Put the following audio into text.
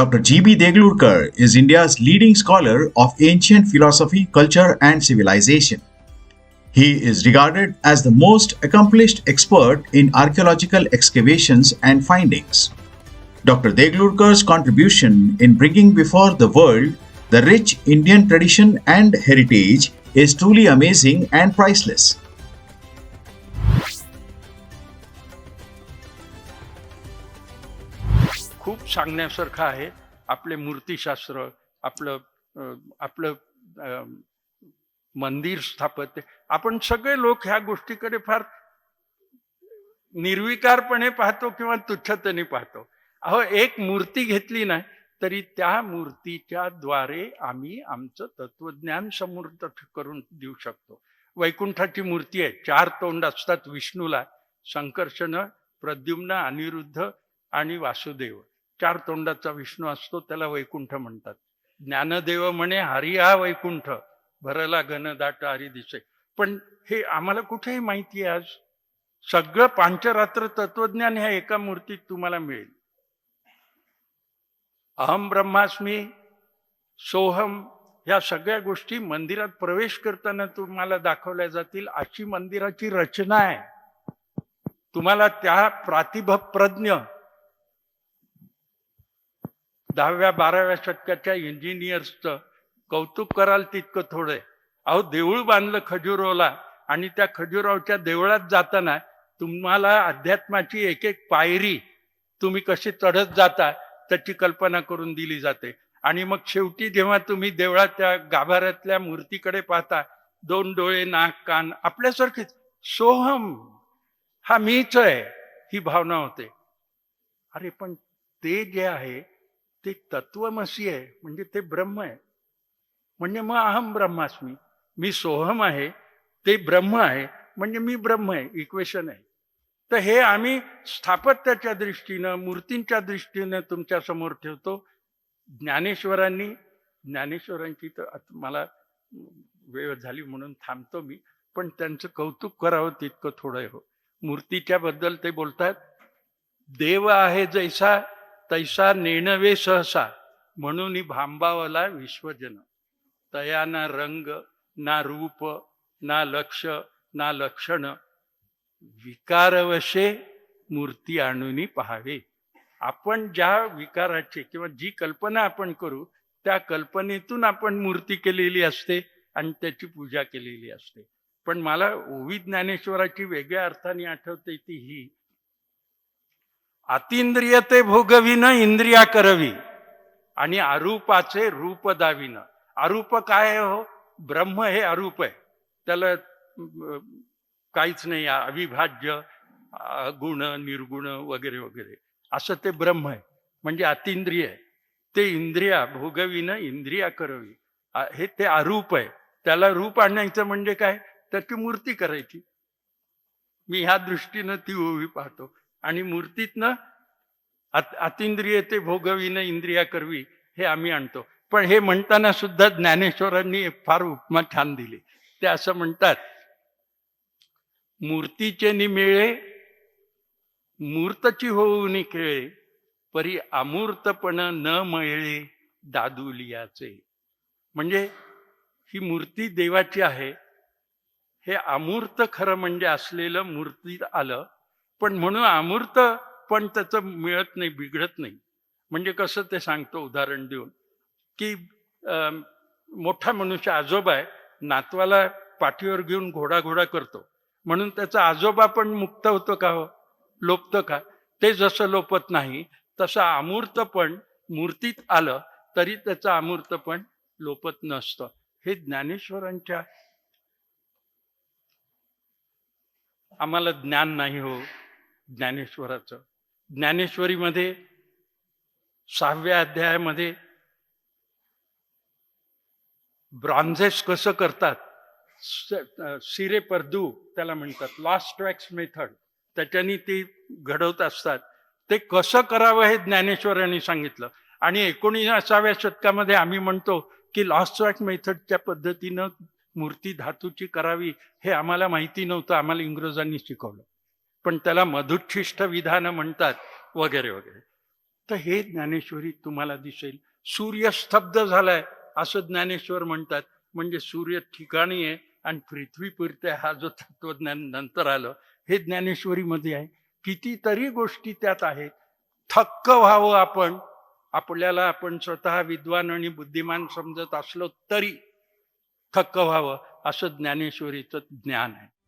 Dr. G.B. Deglurkar is India's leading scholar of ancient philosophy, culture, and civilization. He is regarded as the most accomplished expert in archaeological excavations and findings. Dr. Deglurkar's contribution in bringing before the world the rich Indian tradition and heritage is truly amazing and priceless. खूप सांगण्यासारखं आहे. आपले मूर्तिशास्त्र, आपलं मंदिर स्थापत्य, आपण सगळे लोक ह्या गोष्टीकडे फार निर्विकारपणे पाहतो किंवा तुच्छतेने पाहतो. अहो, एक मूर्ती घेतली नाही तरी त्या मूर्तीच्या द्वारे आम्ही आमचं तत्वज्ञान समृद्ध करून देऊ शकतो. वैकुंठाची मूर्ती आहे, 4 तोंड असतात विष्णूला, संकर्षण, प्रद्युम्न, अनिरुद्ध आणि वासुदेव. 4 तोंडाचा विष्णू असतो, त्याला वैकुंठ म्हणतात. ज्ञानदेव म्हणे हरी हा वैकुंठ, भरला घनदाट हरी दिसे. पण हे आम्हाला कुठेही माहिती आहे आज. सगळं पांचरात्र तत्वज्ञान ह्या एका मूर्तीत तुम्हाला मिळेल. अहम ब्रह्मास्मी, सोहम, ह्या सगळ्या गोष्टी मंदिरात प्रवेश करताना तुम्हाला दाखवल्या जातील. अशी मंदिराची रचना आहे. तुम्हाला त्या प्रातिभप्रज्ञ 10व्या-12व्या शतकाच्या इंजिनियर्सचं कौतुक कराल तितकं थोडं आहे. अहो, देऊळ बांधलं खजुरावला आणि त्या खजुरावच्या देवळात जाताना तुम्हाला अध्यात्माची एक एक पायरी तुम्ही कशी चढत जाता त्याची कल्पना करून दिली जाते. आणि मग शेवटी जेव्हा तुम्ही देवळाच्या गाभाऱ्यातल्या मूर्तीकडे पाहता, 2 डोळे, नाक, कान आपल्यासारखेच, सोहम, हा मीच आहे, ही भावना होते. अरे पण ते जे आहे ते तत्वमसी आहे, म्हणजे ते ब्रह्म आहे. म्हणजे मग अहम ब्रह्मास्मी, मी सोहम आहे, ते ब्रह्म आहे, म्हणजे मी ब्रह्म आहे, इक्वेशन आहे. तर हे आम्ही स्थापत्याच्या दृष्टीनं, मूर्तींच्या दृष्टीनं तुमच्या समोर ठेवतो. ज्ञानेश्वरांची तर मला वेळ झाली म्हणून थांबतो मी, पण त्यांचं कौतुक करावं तितकं थोडं आहे. हो, मूर्तीच्या बद्दल ते बोलतात, देव आहे जैसा तैसा नेणवे सहसा, म्हणून भांबावला विश्वजन. तया ना रंग, ना रूप, ना लक्ष, ना लक्षण, विकारवशे मूर्ती आणून पाहावे. आपण ज्या विकाराचे किंवा जी कल्पना आपण करू त्या कल्पनेतून आपण मूर्ती केलेली असते आणि त्याची पूजा केलेली असते. पण मला ओवी ज्ञानेश्वराची वेगळ्या अर्थाने आठवते ती ही, अतिंद्रिय ते भोगविन इंद्रिया करवी आणि अरूपाचे रूप दाविन. अरूप काय आहे हो? ब्रह्म हे अरूप आहे, त्याला काहीच नाही, अविभाज्य, गुण, निर्गुण वगैरे वगैरे, असं ते ब्रह्म आहे. म्हणजे अतिंद्रिय आहे. ते इंद्रिया भोगविन इंद्रिया करवी, हे ते अरूप आहे. त्याला रूप आणायचं म्हणजे काय? त्याची मूर्ती करायची. मी ह्या दृष्टीनं ती ओवी पाहतो. आणि मूर्तीतनं अतिंद्रिय ते भोगविन इंद्रिया करवी हे आम्ही आणतो. पण हे म्हणताना सुद्धा ज्ञानेश्वरांनी एक फार उपमा छान दिली. ते असं म्हणतात, मूर्तीचे निमेळे मूर्तची होऊन खेळे, परी अमूर्तपण न मिळे दादुलियाचे. म्हणजे ही मूर्ती देवाची आहे, हे अमूर्त खरं म्हणजे असलेलं मूर्तीत आलं, पण म्हणून अमूर्त पण त्याचं मिळत नाही, बिघडत नाही. म्हणजे कसं ते सांगतो उदाहरण देऊन, की मोठा मनुष्य आजोबा आहे, नातवाला पाठीवर घेऊन घोडा करतो, म्हणून त्याचा आजोबा पण मुक्त होतो का हो? लोपतं का? ते जसं लोपत नाही तसं अमूर्तपण मूर्तीत आलं तरी त्याचं अमूर्तपण लोपत नसतं. हे ज्ञानेश्वरांच्या, आम्हाला ज्ञान नाही हो ज्ञानेश्वराचं. ज्ञानेश्वरीमध्ये 6व्या अध्यायामध्ये ब्रॉन्झेस कसं करतात, सिरे परदू त्याला म्हणतात, लॉस्ट वॅक्स मेथड, त्याच्यानी ते घडवत असतात. ते कसं करावं हे ज्ञानेश्वरांनी सांगितलं. आणि 19व्या शतकामध्ये आम्ही म्हणतो की लॉस्ट वॅक्स मेथडच्या पद्धतीनं मूर्ती धातूची करावी, हे आम्हाला माहिती नव्हतं, आम्हाला इंग्रजांनी शिकवलं. पण त्याला मधुच्छिष्ट विधान म्हणतात वगैरे वगैरे. तर हे ज्ञानेश्वरी तुम्हाला दिसेल. सूर्य स्तब्ध झालाय असं ज्ञानेश्वर म्हणतात. म्हणजे सूर्य ठिकाणी आहे आणि पृथ्वी फिरते हा जो तत्वज्ञान नंतर आलं हे ज्ञानेश्वरीमध्ये आहे. कितीतरी गोष्टी त्यात आहेत. थक्क व्हावं आपण, आपल्याला आपण स्वतः विद्वान आणि बुद्धिमान समजत असलो तरी थक्क व्हावं असं ज्ञानेश्वरीचं ज्ञान आहे.